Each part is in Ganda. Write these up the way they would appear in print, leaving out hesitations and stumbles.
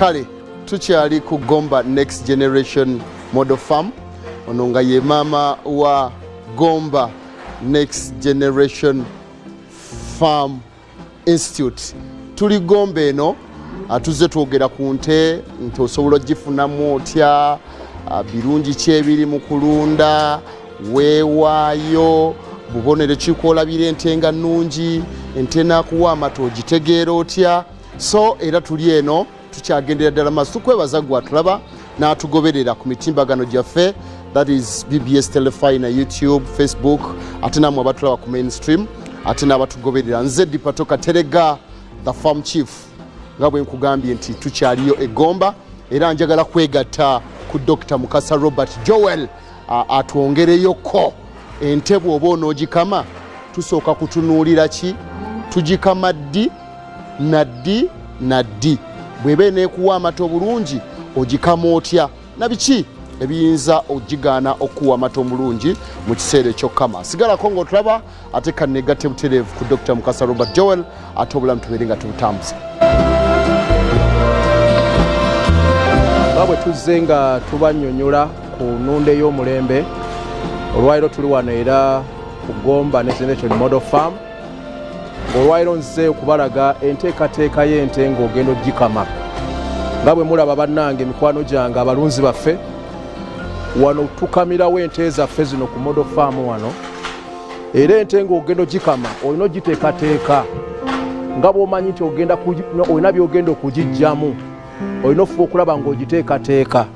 kale tukyali ku Gomba Next Generation Model Farm ono nga ye maama wa Gomba Next Generation Farm Institute. Tuli Gomba eno atuze twogera ku nte nti osobola ogifunamu otya, birungi ki ebiri mu kulunda, weewaayo, bubonero ki kwolabira ente nga nnungi, ente n'akuwa amata ogitegeera otya. So era tuli eno tukyagendera ddala maaso, tukwebaza gwe atulaba n'atugoberera ku mitimbagano gyaffe, that is BBS Terefayina, YouTube, Facebook, ate namwe abatulaba ku mainstream, ate n'abatugoberera. Nze Dipato Katerega, the farm chief, nga bwe nkugambye nti tukyaliyo e Gomba, era njagala kwegatta ku Dr. Mukasa Robert Joel atwongereyoko. Ente bw'oba onoogikama tusooka kutunuulira ki, tugikama ddi na ddi, bw'eba eneekuwa amata obulungi ogikama otya, na biki ebiyinza ogigaana okuwa amata omulungi mu kiseera ekyokukama. Sigalako ng'otulaba ate kannegatte butereevu ku Dr. Mukasa Robert Joel, ate obulamu tubeere nga tubutambuza. nga bwe tuzze nga tubannyonnyola ku nnunda ey'omulembe, olwaliro tuli wano era ku Gomba Next Generation Model Farm, ng'olwaliro nzze okubalaga enteekateeka y'ente ng'ogenda ogikama. Nga bwe mulaba bannange, mikwano gyange, abalunzi baffe, wano tukamirawo ente zaffe zino ku Model Farm wano, era ente ng'ogenda ogikama olina ogiteekateeka nga bw'omanyi nti olina by'ogenda okugijjamu, olina ofuba okulaba ng'ogiteekateeka.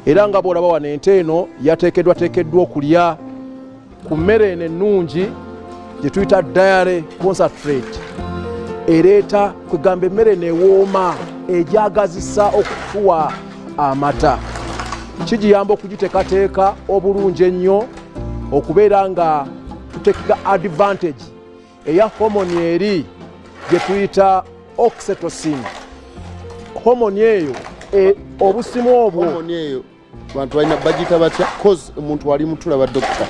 Era nga bw'olaba wano ente eno yateekeddwateekeddwa okulya ku mmere eno ennungi gye tuyita dairy concentrate, ereeta kwegamba emmere neewooma egyagazisa okutuwa amata. Kigiyamba okugiteekateeka obulungi ennyo, okubeera nga tuteeka advantage eya homoni eri gye tuyita oxytocin. Homoni eyo obusimu obwo bantu balina bagiyita batya, cause omuntu wali mutulaba dokita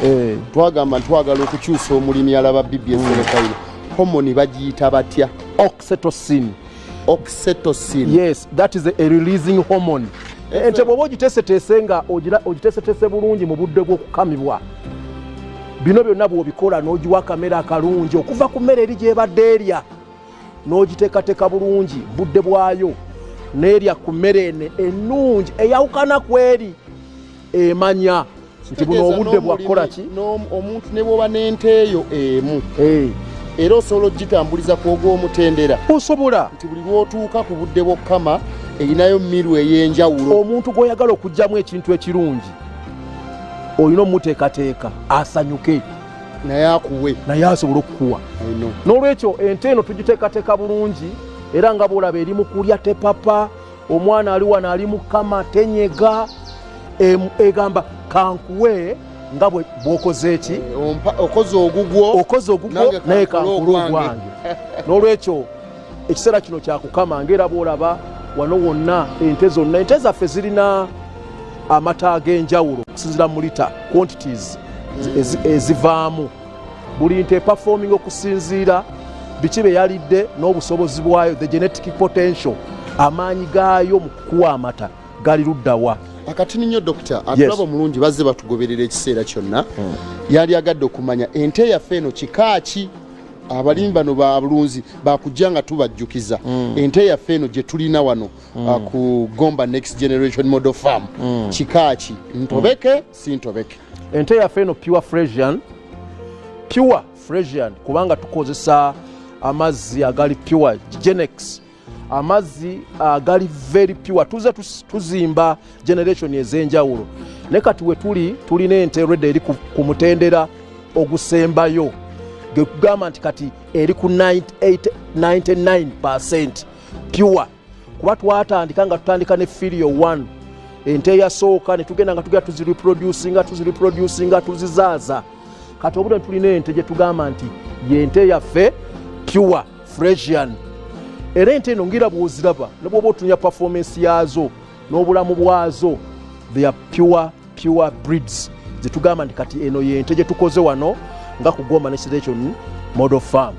twagamba ntwagala okukyusa omulimi alaba BBS Terefayina, homoni bagiyita batya? Oxytocin. Yes, that is a releasing hormone. Ente bw'oba ogiteeseteese nga ogiteeseteese bulungi mu budde bw'okukamibwa, bino byonna bw'obikola n'ogiwa akamere akalungi okuva ku mmere eri gy'ebadde erya, n'ogiteekateeka bulungi budde bwayo, n'erya ku mmere eno ennungi eyawukana ku eri, emanya nti buno obudde bwakukola ki. Omuntu ne bw'oba n'ente eyo emu era osobola ogitambuliza ku ogw'omutendera, osobola nti buli lw'otuuka ku budde bw'okukama erinayo miru ey'enjawulo. Omuntu gw'oyagala okuggyamu ekintu ekirungi olina omuteekateeka asanyuke, naye asobole okukuwa. N'olwekyo ente eno tugiteekateeka bulungi, era nga bw'olaba eri mu kulya tepapa, omwana ali wano ali mukama tenyega, egamba kankuwe nga bw'okoze eki, okoze ogugwo naye kankulu gwange. N'olwekyo ekiseera kino kyakukama, ng'era bw'olaba wano wonna ente zonna, ente zaffe zirina amata ag'enjawulo okusinziira mu lita quantities ezivaamu. Buli nte performing okusinziira biki bye yalidde n'obusobozi bwayo, the genetic potential, amaanyi gaayo mu kukuwa amata gali luddawa. Akati nnyo dokita atulaba omulungi bazze batugoberera ekiseera kyonna, yali agadde okumanya ente yaffe eno kika ki. Abalimi bano balunzi bakujja nga tubajjukiza ente yaffe eno gye tulina wano ku Gomba Next Generation Model Farm kika ki, ntobeke si ntobeke? Ente yaffe eno pure Fresian, kubanga tukozesa amazzi agali pure Genex, amazzi agali very pure. Tuze tuzimba generation ez'enjawulo, ne kati we tulina ente redde eri ku mutendera ogusembayo, ge kugamba nti kati eri ku 99% pure. Kuba twatandika nga tutandika ne filiyo 1, ente eyasooka ne tugenda nga tugenda tuzireproducinga tuzizaaza. Kati obudde tulina ente gye tugamba nti y'ente yaffe pure Fresian. Era ente eno ngira bw'oziraba ne bw'oba otunya performance yazo n'obulamu bwazo, they are pure breeds. Zetugamba nti kati eno y'ente gye tukoze wano nga ku Gomba Next Generation Model Farm.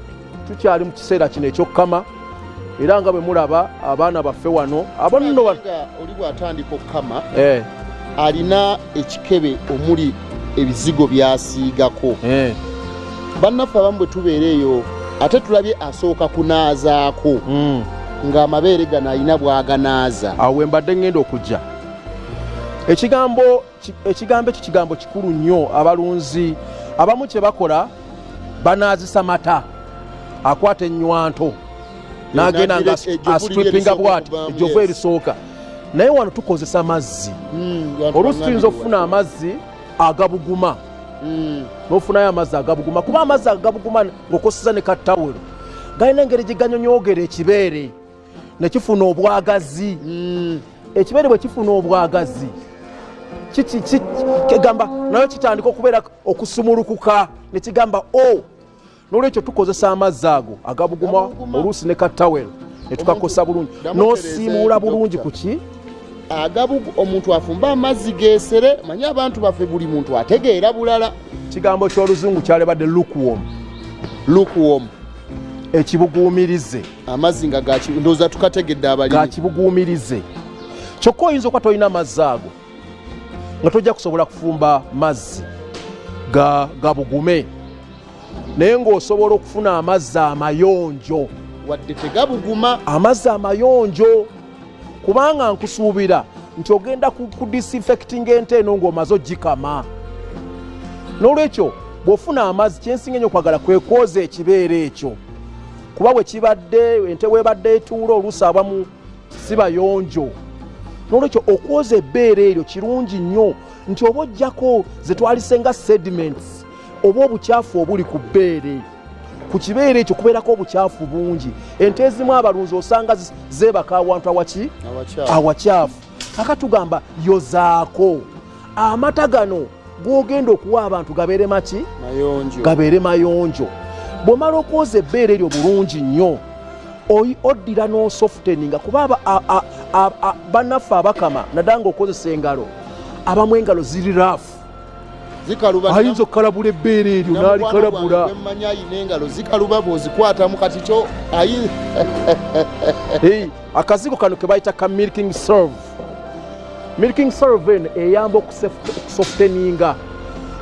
Tukyali mu kiseera kino ekyokukama, era nga bwe mulaba abaana baffe wano abonno oli bw'atandika okukama eh alina ekikebe omuli ebizigo byasiigako bannaffe abamu bwe tubeera eyo ate tulabye asooka kunaazaako ng'amabeere gano alina bw'aganaaza. Awo mbadde ngenda okujja ekigambo ekyo kigambo kikulu nnyo. Abalunzi abamu kye bakola banaazisa mata, akwata ennywanto n'agenda nga astripinga bw'ati ejjovu erisooka, naye wano tukozesa mazzi. Oluusi tuyinza okufuna amazzi agabuguma n'ofunayo amazzi agabuguma, kuba amazzi agabuguma ng'okoseza ne kattawulo galina engeri gye ganyonyoogera ekibeere ne kifuna obwagazi. Ekibeere bwe kifuna obwagazi kigamba nayo kitandika okubeera okusumulukuka ne kigamba o. N'olwekyo tukozesa amazzi ago agabuguma oluusi ne kattawulo ne tukakosa bulungi n'osiimuula bulungi ku ki omuntu afumba amazzi geesere. Manyi abantu baffe buli muntu ategeera bulala. Kigambo ky'oluzungu kyalebadde lukewarm, ekibuguumirize. Amazzi nga ndowooza tukategedde abalimi gakibuguumirize. Kyokka oyinza okuba tolina amazzi ago nga tojja kusobola kufumba mazzi gabugume, naye ng'osobola okufuna amazzi amayonjo wadde tegabuguma. Amazzi amayonjo kubanga nkusuubira nti ogenda ku disinfecting ente eno ng'omaze ogikama. N'olwekyo bw'ofuna amazzi kyensinga ennyo okwagala kwe kwoza ekibeere ekyo, kuba bwe kibadde ente weebadde etuula oluusi abamu si bayonjo. N'olwekyo okwoza ebbeere eryo kirungi nnyo nti oba ojjako ze twalisenga sediments oba obukyafu obuli ku bbeere, ku kibeere ekyo kubeerako obukyafu bungi. Ente ezimu abalunzi osanga zeebaka awantu awakyafu. Kaka tugamba yozaako amata gano g'ogenda okuwa abantu gabeere maki? Gabeere mayonjo. Bw'omala okwoza ebbeere eryo bulungi nnyo oddira n'osofteninga, kuba bannaffe abakama naddala ng'okozesa engalo, abamu engalo ziri raafu, ayinza okukalabula ebbeere eryo n'alikalabula. Engalo zikaluba bw'ozikwatamu kati kyo akazigo kano ke bayita ka milking serve. Milking serve eno eyamba okusofteninga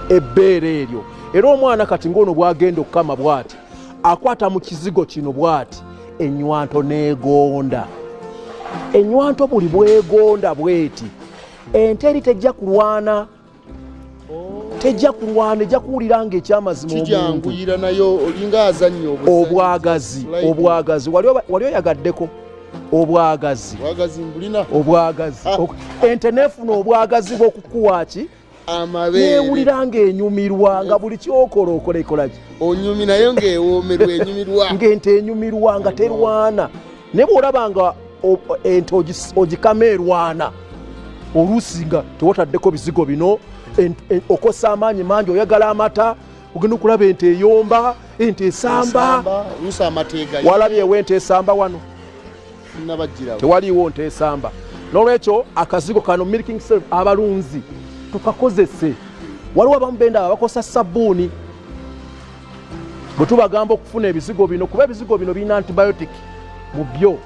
ebbeere eryo. Era omwana kati ng'ono bw'agenda okukama bw'ati akwata mu kizigo kino bw'ati, ennywanto n'egonda. Ennywanto buli bwegonda bweti ente eri tejja kulwana, tejja kulwana, ejja kuwulira ng'ekyamazima omuntu nayo olinga azannya obwagazi. Wali oyagaddeko obwagazi? Ente neefuna obwagazi bw'okukuwa ki? Neewulira ng'enyumirwa, nga buli kyokola okola ekolaki? Onyumi nayo ng'ewoomerwa enyumirwa. Ng'ente enyumirwa nga terwana. Naye bw'olaba nga ente ogikama erwana, oluusi nga tewataddeko bizigo bino, okosa amaanyi mangi, oyagala amata, ogenda okulaba ente eyomba, ente esamba. Walabyewo ente esamba wano? Tewaliiwo nte esamba. N'olwekyo akazigo kano milking serve abalunzi tukakozese. Waliwo abamu benda bakosa sabbuuni bwe tubagamba okufuna ebizigo bino, kuba ebizigo bino birina antibiotic mu byo,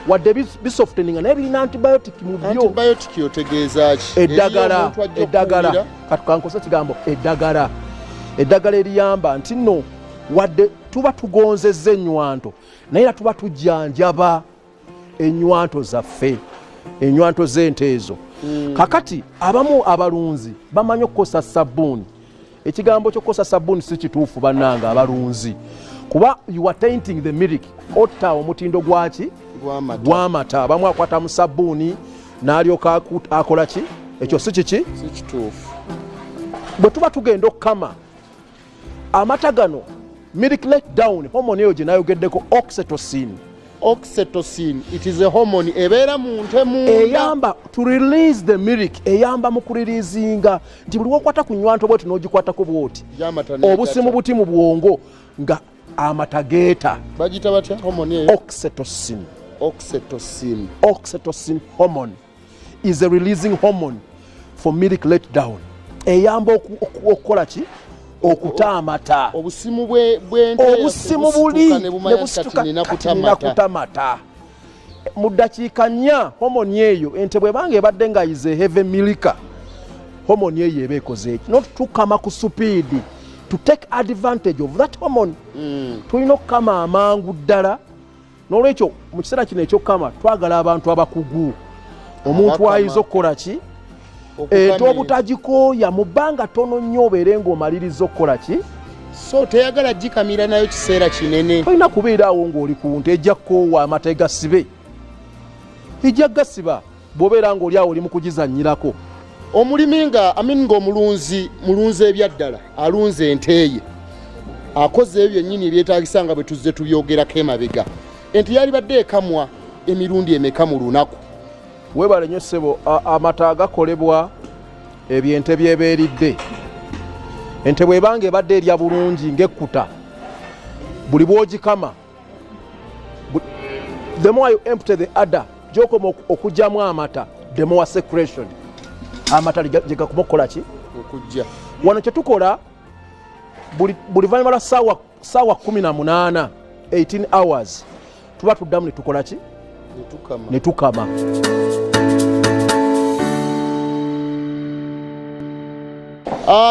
wadde bisofteninga naye birina antibiotic mu byo. Antibiotic otegeeza ki? Eddagala katukankosa kigambo eddagala eriyamba nti nno wadde tuba tugonzezza ennywanto naye era tuba tujjanjaba ennywanto zaffe, ennywanto z'ente ezo. Kakati abamu abalunzi bamanyi okukosa sabbuuni. Ekigambo ky'okukosa sabbuuni si kituufu bannange abalunzi, kuba you are tainting the milk, otta omutindo gwaki? Gw'amata. Abamu akwata mu sabbuuni n'alyoka akola ki? Ekyo si kiki? Si kituufu. Bwe tuba tugenda okukama amata gano, milk let down, hormone eyo gye nayogeddeko, oxytocin, it is a hormone ebeera mu nte munda eyamba to release the milk, eyamba mu kuriliizinga nti buli wokwata ku nnywanto bwoti n'ogikwatako bwoti obusimu buti mu bwongo nga amata geeta. Bagita batya hormone eyo? Oxytocin hormone is a releasing hormone for milk let down. Eyamba okukola ki? okuta amata. Obusimu bw'ente obusimu buli ne busituka nina kutamata. Mu ddakiika 4 homoni eyo ente bw'ebanga ebadde ng'ayize heavy milker, homoni eyo eba ekoze eki, not tukama ku supiidi, to take advantage of that hormone. Tulina okukama amangu ddala. N'olwekyo mu kiseera kino ekyokukama twagala abantu abakugu, omuntu ayinza okukola ki, ente obutagikooya mu bbanga tono nnyo obeere ng'omaliriza okukola ki, so teyagala gikamira nayo kiseera kinene. Tolina kubeeraawo ng'oli ku nte ejja kukoowa amata egasibe, ejja gasiba bw'obeera ng'oli awo oli mu kugizannyirako. Omulimi ng'omulunzi ebyaddala alunze ente ye, akoze ebyo nnyini ebyetaagisa nga bwe tuzze tubyogerako emabega. Ente yali badde ekamwa emirundi emeka mu lunaku? Weebale nnyo ssebo, amata agakolebwa ebyente byebeeridde. Ente bw'ebanga ebadde erya bulungi ng'ekkuta, buli bw'ogikama, the more you empty the udder, gy'okoma okugyamu amata, the more secretion amata gye gakoma okukola ki, okujja. Wano kye tukola buli luvannyuma lwa ssaawa 18 18 hours tuba tuddamu ne tukola ki, ne tukama.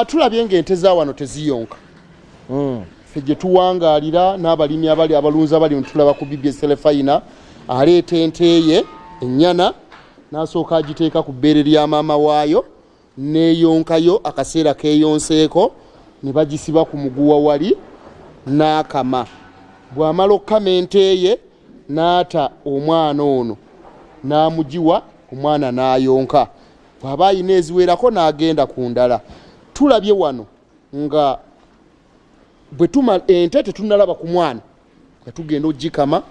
Tulabye ng'ente za wano teziyonka. Ffe gye tuwangaalira n'abalimi abalunzi abali tulaba ku BBS Terefayina, aleeta ente ye ennyana n'asooka agiteeka ku bbeere lya maama waayo n'eyonkayo akaseera keeyonseeko, ne bagisiba ku muguwa wali n'akama. Bw'amala okukama ente ye n'ata omwana ono n'amugiwa, omwana n'ayonka. Bw'aba ayina eziwerako n'agenda ku ndala. Tulabye wano nga bwe tumala ente tetunalaba ku mwana nga tugenda ogikama,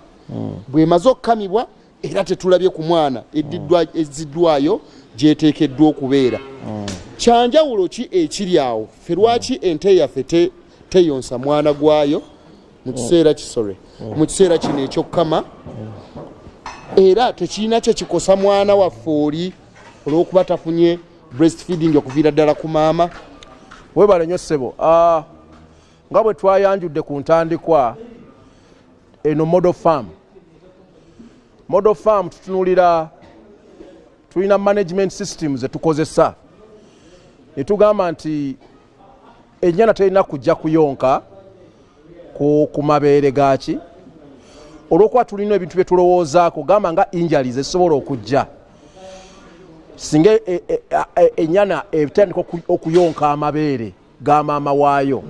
bw'emaze okukamibwa era tetulabye ku mwana ezziddwayo gyeteekeddwa okubeera. Kyanjawulo ki ekiri awo? Ffe lwaki ente yaffe teyonsa mwana gwayo mu kiseera mu kiseera kino ekyokukama, era tekirina kye kikosa mwana waffe oli olw'okuba tafunye breastfeeding okuviira ddala ku maama? Weebale nnyo ssebo, nga bwe twayanjudde ku ntandikwa eno model farm tutunulira, tulina management systems etukozesa ne tugamba nti ennyana terina kujja kuyonka ku mabeere gaki, olw'okuba tulina ebintu bye tulowoozaako, gamba nga injuries ezisobola okujja singa ennyana etandika okuyonka amabeere ga maama waayo,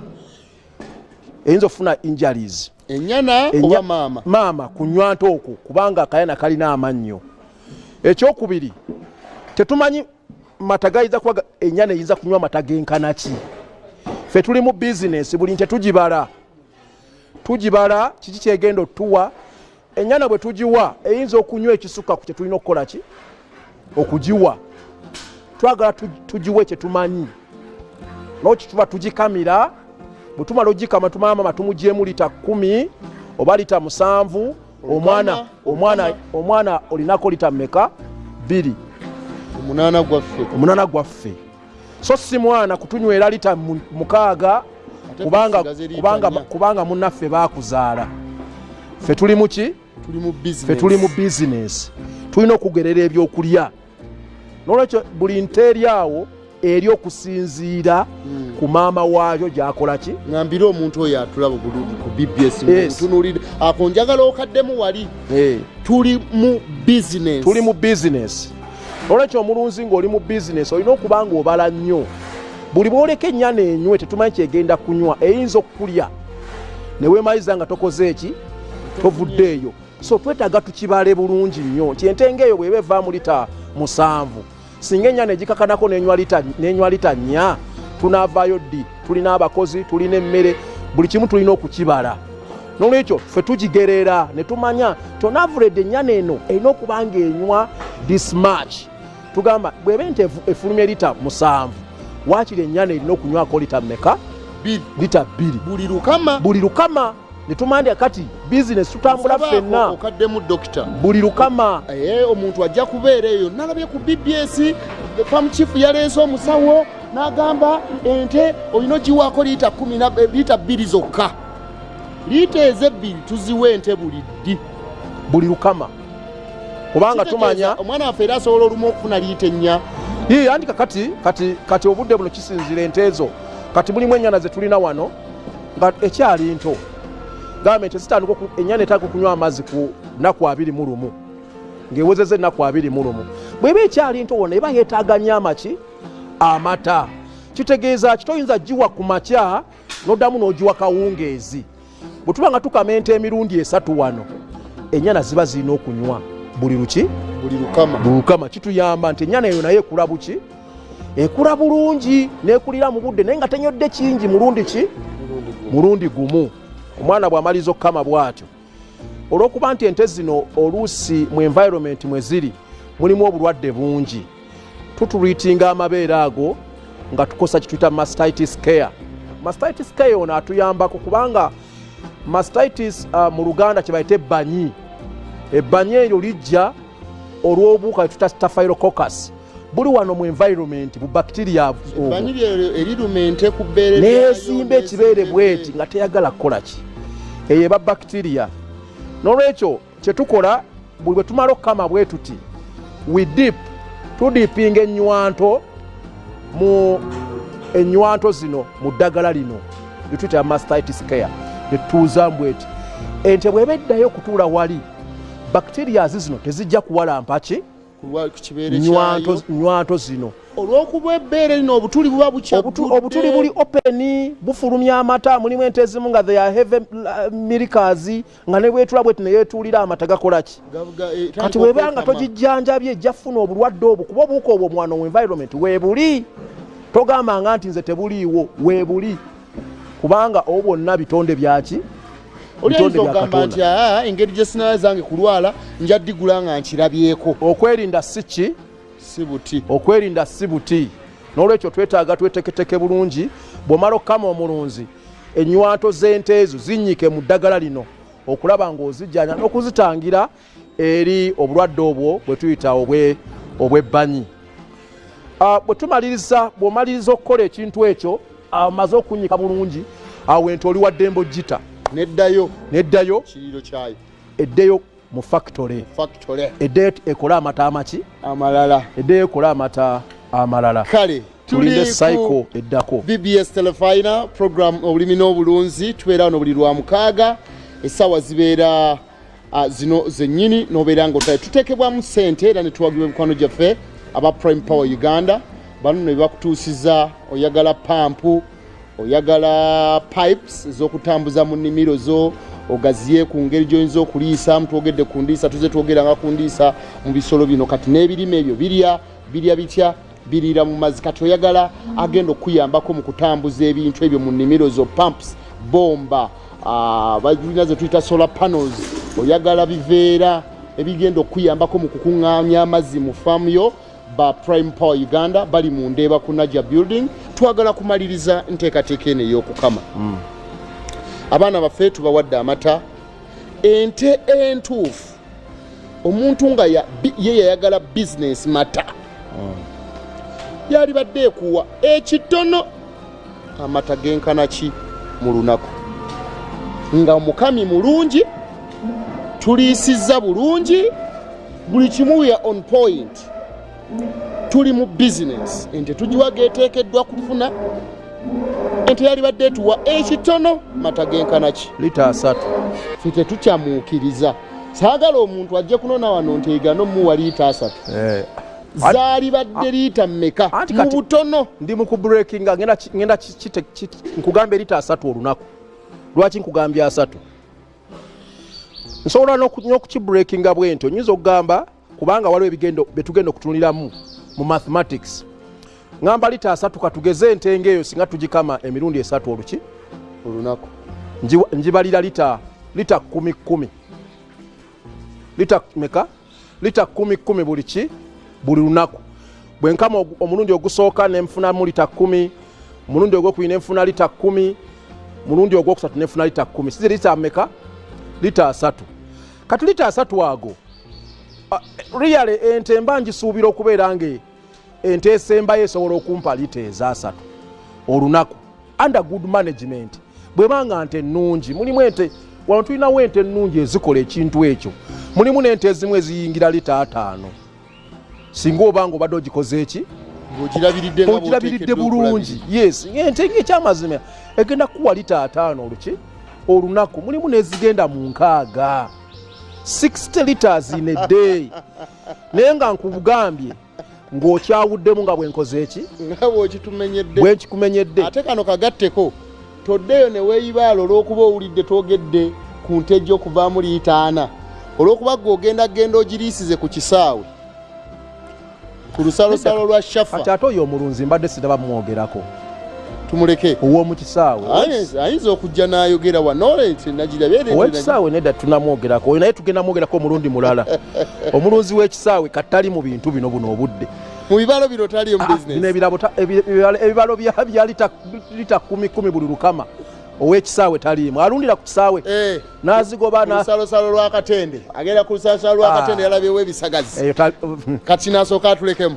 eyinza okufuna injuries. Ennyana oba maama? Maama kunywa nte okwo kubanga akayana kalina amannyo. Ekyokubiri, tetumanyi mata gayinza kuba ennyana eyinza kunywa mata genkana ki. Ffe tuli mu bizinesi, buli nte tugibala kiki kyegenda otuwa. Ennyana bwe tugiwa eyinza okunywa ekisuka ku kye tulina okukola ki, okugiwa. Twagala tugiwe kye tumanyi, n'okituba tugikamira. Bwe tumala ogikama tumama tumugyemu lita 10 oba lita 7. Omwana olinako lita mmeka? 2. Omunana gwaffe. So si mwana kutunywera lita 6 kubanga munnaffe baakuzaala. Ffe tuli mu ki? Ffe tuli mu bizinesi. Tulina okugerera ebyokulya. N'olwekyo buli nte eri awo eri okusinziira ku maama waayo gy'akola ki. Ngambira omuntu oyo atulaba ku BBS ntunulira akonjagala okaddemu wali. Tuli mu bizinesi. Olwekyo omulunzi ng'oli mu bizinesi olina okuba ng'obala nnyo. Buli bw'oleka ennyana enywe tetumanyi kyegenda kunywa, eyinza okukulya ne weemaliza nga tokoze eki, tovuddeeyo. So twetaaga tukibale bulungi nnyo nti ente ng'eyo bw'eba evaamu lita 7, singa ennyana egikakanako n'enywa lita 4, tunaavaayo ddi? Tulina abakozi, tulina emmere, buli kimu tulina okukibala. N'olwekyo ffe tugigerera ne tumanya tonavulidde ennyana eno erina okuba ng'enywa this much. Tugamba bw'eba ente efulumye lita 7, waakiri ennyana erina okunywako lita mmeka? Lita 2 buli lukama. Ne tumandya kati bizinesi tutambula ffenna okaddemu dokita buli lukama. Omuntu ajja kubeera eyo. Nalabye ku BBS farm chief yaleese omusawo n'agamba ente olina ogiwaako liita 2 zokka. Liita ezo 2 tuziwa ente buli lukama kubanga tumanya omwana waffe era asobola olumu okufuna liita 4. Andi kati obudde buno kisinzira ente ezo kati mulimu ennyana ze tulina wano nga ekyali nto gavumenti ezitandika ennyana etandika okunywa amazzi ku nnaku 21 ng'ewezezza ennaku 21 bw'eba ekyali nto wona eba yeetaaga nnyo amata. Kitegeeza kitoyinza giwa ku makya n'oddamu n'ogiwa kawungeezi. Bwe tuba nga tukama ente emirundi 3 wano ennyana ziba zirina okunywa buli lukama. Kituyamba nti ennyana eyo naye ekula buki ekula bulungi n'ekulira mu budde naye nga tenyodde kingi mulundi gumu. Omwana bw'amaliza okukama bw'atyo olw'okuba nti ente zino oluusi mu environment mwe ziri mulimu obulwadde bungi tuturiitinga amabeere ago nga tukosa kituyita mastitis care. Mastitis care ono atuyambako kubanga mastitis mu Luganda kye bayita ebbanyi. Ebbanyi eryo lijja olw'obuwuka bwe tuta staphylococcus buli wano mu environment bu bacteria ebbanyi eriruma ente ku bbeere n'ezimba ekibeere bweti nga teyagala kukola ki eyo eba bacteria. N'olwekyo kye tukola buli bwe tumala okukama bwe tuti tudipinga ennywanto zino mu ddagala lino lyetuyita mastitis care netutuuza mbweti ente bw'eba eddayo okutuula wali bacteria zino tezijja kuwalampa ki nnywanto zino olw'okuba ebbeere lino obutuli buba obutuli buli openi bufulumya amata. Mulimu ente ezimu nga they are heavy milkers nga ne bwetula bweti neyetuulira amata gakola ki kati weba nga togijjanjabye ejja funa obulwadde obwo kuba obuuka obwo omwana mu environment weebuli togambanga nti nze tebuliiwo weebuli kubanga obwo bwonna bitonde byaki oliyinza okugamba nti engeri gye sinaayo zange kulwala njaddigula nga nkirabyeko. Okwerinda si buti n'olwekyo twetaaga tweteketeke bulungi. Bw'omala okukama omulunzi ennywanto z'ente ezo zinnyike mu ddagala lino okulaba ng'ozijjanya n'okuzitangira eri obulwadde obwo bwe tuyita obw'ebbanyi. Bw'omaliriza okukola ekintu ekyo amaze okunnyika bulungi awo ente oli wadde embojjita neddayo kiriro kyayo eddeyo mu factory eddeyo ekola amata amalala. Kale tulinde cycle eddako. BBS Terefayina program obulimi n'obulunzi tubeera wano buli lwa 6 essaawa zibeera zino zennyini n'obeera ng'otaye tuteekebwamu ssente era ne tuwagibwa mikwano gyaffe aba Prime Power Uganda bano ne bakutuusiza oyagala pampu oyagala pipes ez'okutambuza mu nnimiro zo ogaziye ku ngeri gy'oyinza okuliisa mutwogedde ku ndiisa tuze twogeranga ku ndiisa mu bisolo bino kati n'ebirime ebyo birya bitya biriira mu mazzi kati oyagala agenda okuyambako mu kutambuza ebintu ebyo mu nnimiro zo pumps bomba balina ze tuyita solar panels oyagala biveera ebigenda okuyambako mu kukuŋŋaanya amazzi mu faamu yo ba Prime Power Uganda bali mu Ndeeba ku Naja building. Twagala kumaliriza nteekateeka eno ey'okukama. Abaana baffe tubawadde amata ente entuufu omuntu nga ye yayagala business mata yali badde ekuwa ekitono amata genkana ki mu lunaku nga omukami mulungi tuliisizza bulungi buli kimu ya on point. Tuli mu business ente tugiwaga eteekeddwa kufuna ente yali badde etuwa ekitono mata genkana ki lita 3 ffe tetukyamuukiriza saagala omuntu ajje kunona wano nteegano muwa lita 3 zaali badde liita mmeka mu butono. Ndi mu kubreakinga ngenda nkugambye lita 3 olunaku. Lwaki nkugambye 3? Nsobola n'okukibreakinga bwento nyinza okugamba kubanga waliwo ebigendo betugenda okutunuliramu mu mathematics. Ngamba lita 3 katugeze ente ngeyo singa tugikama emirundi 3 olunaku njibalira lita 10 lita meka lita 10 buli lunaku. Bwe nkama omulundi ogusooka nenfuna mu lita 10, omulundi ogwokubiri nenfuna lita 10, omulundi ogwokusatu nenfuna lita 10. Size lita meka lita 3. Kati lita 3 ago really ente mba ngisuubira okubeera nge ente esembayo esobola okumpa lita ezasatu olunaku under good management bwebanga nte ennungi mulimu ente wano tulinawo ente ennungi ezikola ekintu ekyo mulimu n'ente ezimu eziyingira lita 5 singa obanga obadde ogikoze eki ogirabiridde bulungi yes ente ng'ekyamazima egenda kuwa lita 5 olunaku mulimu n'ezigenda mu 6 60 liters in a day naye nga nkugambye ng'okyawuddemu nga bwenkoze eki bwenkikumenyedde ate kano kagatteko toddeyo ne weeyibaala olw'okuba owulidde twogedde ku nte ejja okuvaamu liita 4 olw'okuba gwe genda ogiriisize ku kisaawe ku lusalosalo lwa shafa ati ate oyo omulunzi mbadde siraba mwogerako tumuleke ow'omu kisaawe ayinza okujja n'ayogera ow'ekisaawe nedda tunamwogerako oyo naye tugenda mwogerako omulundi mulala omulunzi w'ekisaawe kattali mu bintu bino buno obudde mu bibalo bino tali mu business ebibalo bya lita 10 buli lukama ow'ekisaawe taliimu alundira ku kisaawe n'azigoba lusalosalo lw'akatende agenda ku lusalosalo lw'akatende yalabyewo ebisagazi kati n'asooka atulekemu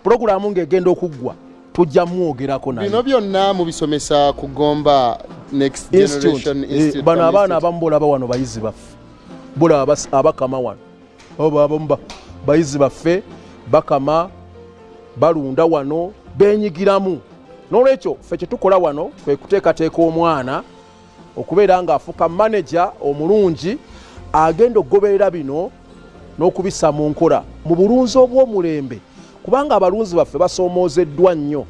pulogulaamu ng'egenda okuggwa tujja mwogerako naye bino byonna mubisomesa ku Gomba Next Generation Institute bano abaana abamu bolaba wano bayizi baffe bolaba abakama wano obo bayizi baffe bakama balunda wano benyigiramu n'olwekyo ffe kye tukola wano kwe kuteekateeka omwana okubeera ng'afuuka manager omulungi agenda okugoberera bino n'okubissa mu nkola mu bulunzi obw'omulembe kubanga abalunzi baffe basoomoozeddwa nnyo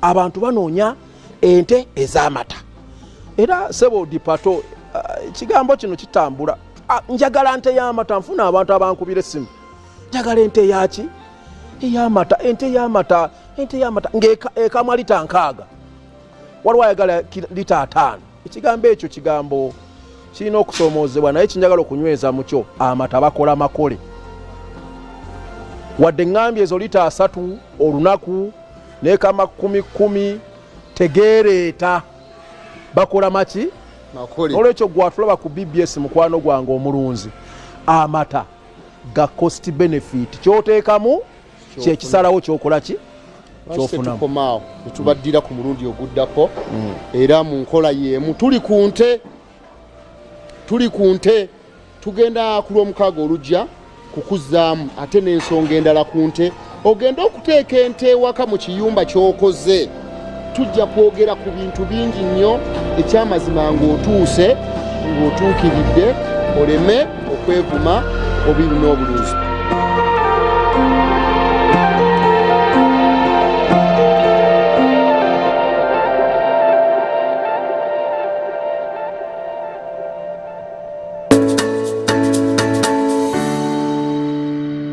abantu banoonya ente ez'amata era sebo dipato ekigambo kino kitambula njagala nte y'amata nfuna abantu abankubira essimu njagala ente yaki ey'amata ente y'amata ng'ekamwa lita 6 waliwo ayagala lita 5 ekigambo ekyo kigambo kirina okusoomoozebwa naye kinjagala okunyweza mu kyo amata bakola makole wadde ngambye ezo lita 3 olunaku n'ekama 10 tegeereeta bakola maki olwekyo gwatulaba ku BBS mukwano gwange omulunzi amata ga cost benefit kyoteekamu kyekisalawo kyokola ki kyofunamu netubaddira ku mulundi oguddako era mu nkola y'emu tuli ku nte tugenda ku lw'omukaaga olujja kukuzaamu ate n'ensonga endala ku nte ogenda okuteeka ente ewaka mu kiyumba ky'okoze tujja kwogera ku bintu bingi nnyo ekyamazima ng'otuukiridde oleme okwevuma obibi n'obulunzi